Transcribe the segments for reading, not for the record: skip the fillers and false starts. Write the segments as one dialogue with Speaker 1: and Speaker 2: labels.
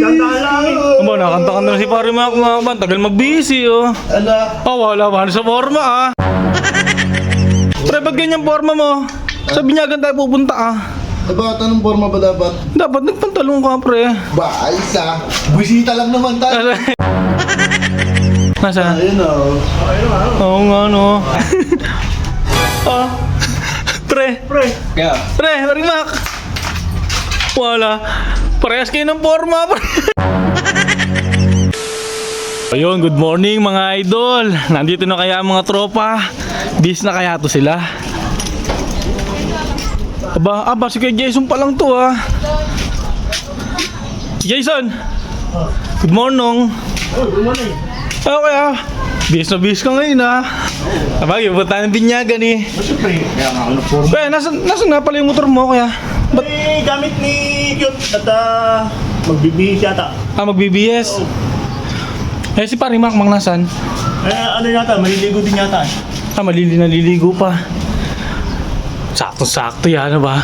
Speaker 1: Dandahan lang.
Speaker 2: Aba, nakanta-kanta na si pare Mac Mac. Tagal mag-busy oh.
Speaker 1: Ala.
Speaker 2: Oh, wala ba sa forma ah. Pre, ba't ganyan forma mo? Sa Binyagan tayo pupunta ah.
Speaker 1: Dapat anong forma ba dapat?
Speaker 2: Dapat nagpantalong ka pre.
Speaker 1: Ba, ayos ah. Bisita lang naman tayo.
Speaker 2: Nasa?
Speaker 1: Ayun oh.
Speaker 2: Oo nga no. Ah. Pre.
Speaker 1: Kaya?
Speaker 2: Pre, pare Mac. Wala. Parehas kayo ng forma pre. Ayun, good morning mga idol. Nandito na kaya ang mga tropa. Bis na kaya to sila. Aba, si kay Jason pa lang to ah. Jason! Good morning.
Speaker 1: Good morning.
Speaker 2: Okay ah. Bis na bis ka ngayon ah. Aba, yung punta ng Binyagan eh.
Speaker 1: Siyempre, kaya nga ako nag-forma.
Speaker 2: Kaya, nasan nga pala yung motor mo kaya? Ba't?
Speaker 1: Gamit ni Cute at magbibihis yata.
Speaker 2: Mag-BBS? Eh, si pare Mac Mac nasan?
Speaker 1: Ano yata, maliligo din yata.
Speaker 2: Naliligo pa. Sakto-sakto yan, ano ba?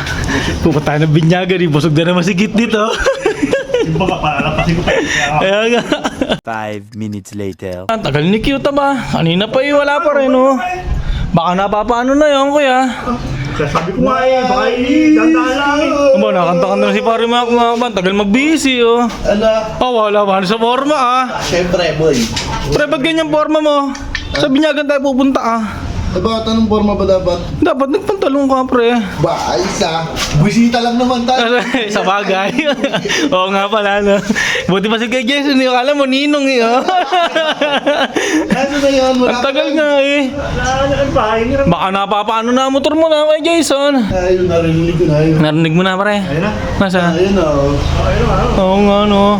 Speaker 2: Pupunta tayo ng Binyagan eh. Busog na naman si Kit dito.
Speaker 1: Yung baka palalapasin ko pa.
Speaker 2: Kaya nga.
Speaker 3: 5 minutes later.
Speaker 2: Ang tagal ni Cute ba? Kanina pa eh, wala pa rin oh. Baka napapaano na yun kuya.
Speaker 1: Sabi ko nga baka dandahan lang.
Speaker 2: Aba, nakanta-kanta na si pare Mac Mac. Tagal mag-busy oh.
Speaker 1: Ala.
Speaker 2: Oh, wala ba sa forma ah.
Speaker 1: Siyempre, boy.
Speaker 2: Pre, ba't ganyan forma mo? Sa Binyagan tayo pupunta ah.
Speaker 1: Dapat anong forma ba dapat?
Speaker 2: Dapat nagpantalong ka pre.
Speaker 1: Ba, ayos ah. Bisita lang naman tayo.
Speaker 2: Sa bagay. Oo nga pala no. Buti pa si kay Jason yung alam mo ninong eh oh.
Speaker 1: Ano na yun?
Speaker 2: Ang tagal nga eh. Baka napapaano na ang motor mo na kay Jason.
Speaker 1: Ayun, narinig ko na yun.
Speaker 2: Narinig mo na pre.
Speaker 1: Ayun na.
Speaker 2: Nasa?
Speaker 1: Ayun oh.
Speaker 2: Oo nga no.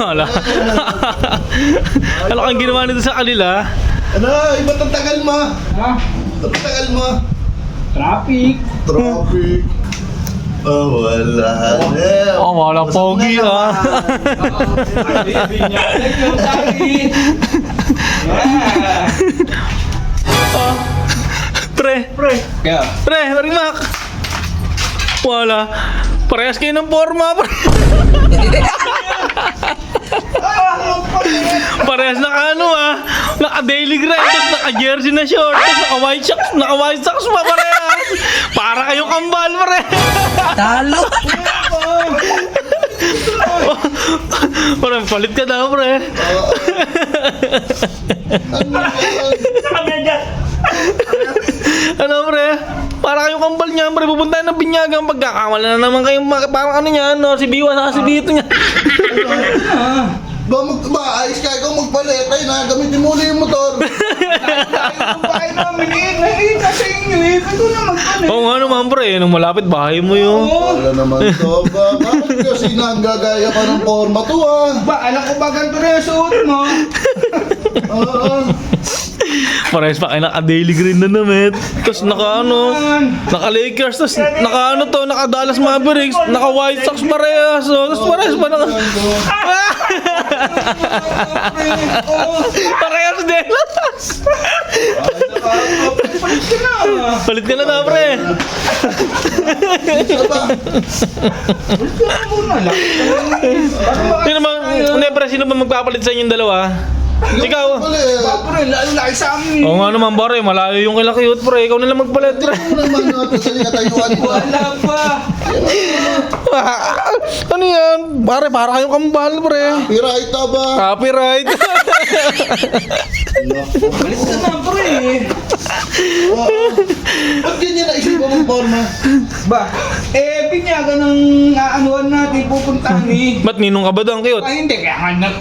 Speaker 1: Ala.
Speaker 2: Ala kang ginawa nito sa kanila.
Speaker 1: Ano? Iba't ang tagal mo.
Speaker 4: Ha?
Speaker 1: Ang tagal mo.
Speaker 4: Traffic.
Speaker 1: Traffic. Oh, wala na.
Speaker 2: Oh, wala pogi ah.
Speaker 4: Binyagan yung tayo.
Speaker 2: Pre,
Speaker 4: Kaya?
Speaker 2: pare Mac. Wala. Parehas kayo ng forma pre. Parehas ano ah. Naka-daily grind, tapos naka-jersey na short, tapos naka-white socks pa parehas. Para kayong kambal pre.
Speaker 4: Talo.
Speaker 2: Parang palit ka na pre. Ano pre? Para kayong kambal niya pre. Pupunta ng Binyagan. Pagkakamala na naman kayong parang ano niya no? Si Biwa sa si Bito niya.
Speaker 1: Ayos ka ikaw magpalit. Ay na, gamitin mo ulit yung motor.
Speaker 4: Bahay namin eh. Kasi inyo eh. Ito na magpalit.
Speaker 2: Oo nga naman pre. Nung malapit bahay mo yung.
Speaker 1: Wala naman to. Bakit kasi nanggagaya ka ng forma to ah?
Speaker 4: Ba, alam ko ba ganito na yung suot mo?
Speaker 1: Oo.
Speaker 2: Parehas pa kayo naka-daily green na naman. Tapos naka-Lakers. Tapos naka-Dallas Mavericks. Naka-White Sox parehas. Tapos parehas pa naka... Parehas din. Palit ka na pre. Sino ba magpapalit sa inyong dalawa? Ikaw.
Speaker 4: Pre, lalo sa amin.
Speaker 2: Oo nga naman pare, malayo yung kila Cute pre. Ikaw nalang magpalit pre.
Speaker 1: Ano naman natin sa katayuan ko?
Speaker 4: Wala pa.
Speaker 2: Ano yan? Pare, para kayong kambal pre.
Speaker 1: Copyright ba?
Speaker 2: Copyright.
Speaker 4: Balis ka na pre.
Speaker 1: Ba't ganyan na isip mo ng forma?
Speaker 4: Ba, Binyagan ng aanuan natin pupuntahan eh.
Speaker 2: Ba't ninong ka ba doon Cute?
Speaker 4: Ay hindi, kaya nga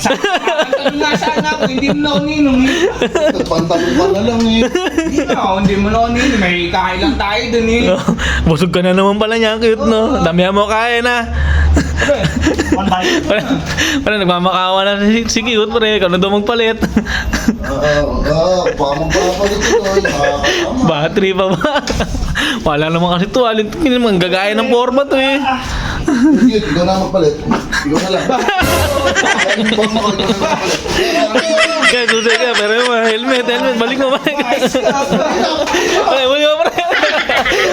Speaker 4: nasaan ako, hindi mo na ako ninong eh.
Speaker 1: Nagpantalong ka na lang eh.
Speaker 4: Hindi mo na ako ninong, may kakailang tayo dun eh.
Speaker 2: Busog ka na naman pala niya Cute no. Damihan mo kaya na. Pare, nagmamakawa na si Cute pre. Ikaw na daw magpalit.
Speaker 1: Pamagpapalit ito.
Speaker 2: Battery pa ba? Wala naman kasi to. Hindi naman gagaya ng forma to eh.
Speaker 1: Cute, ikaw na magpalit. Ikaw na lang.
Speaker 2: Kaya susi ka, pero yung helmet. Balik mo. Balik mo pre.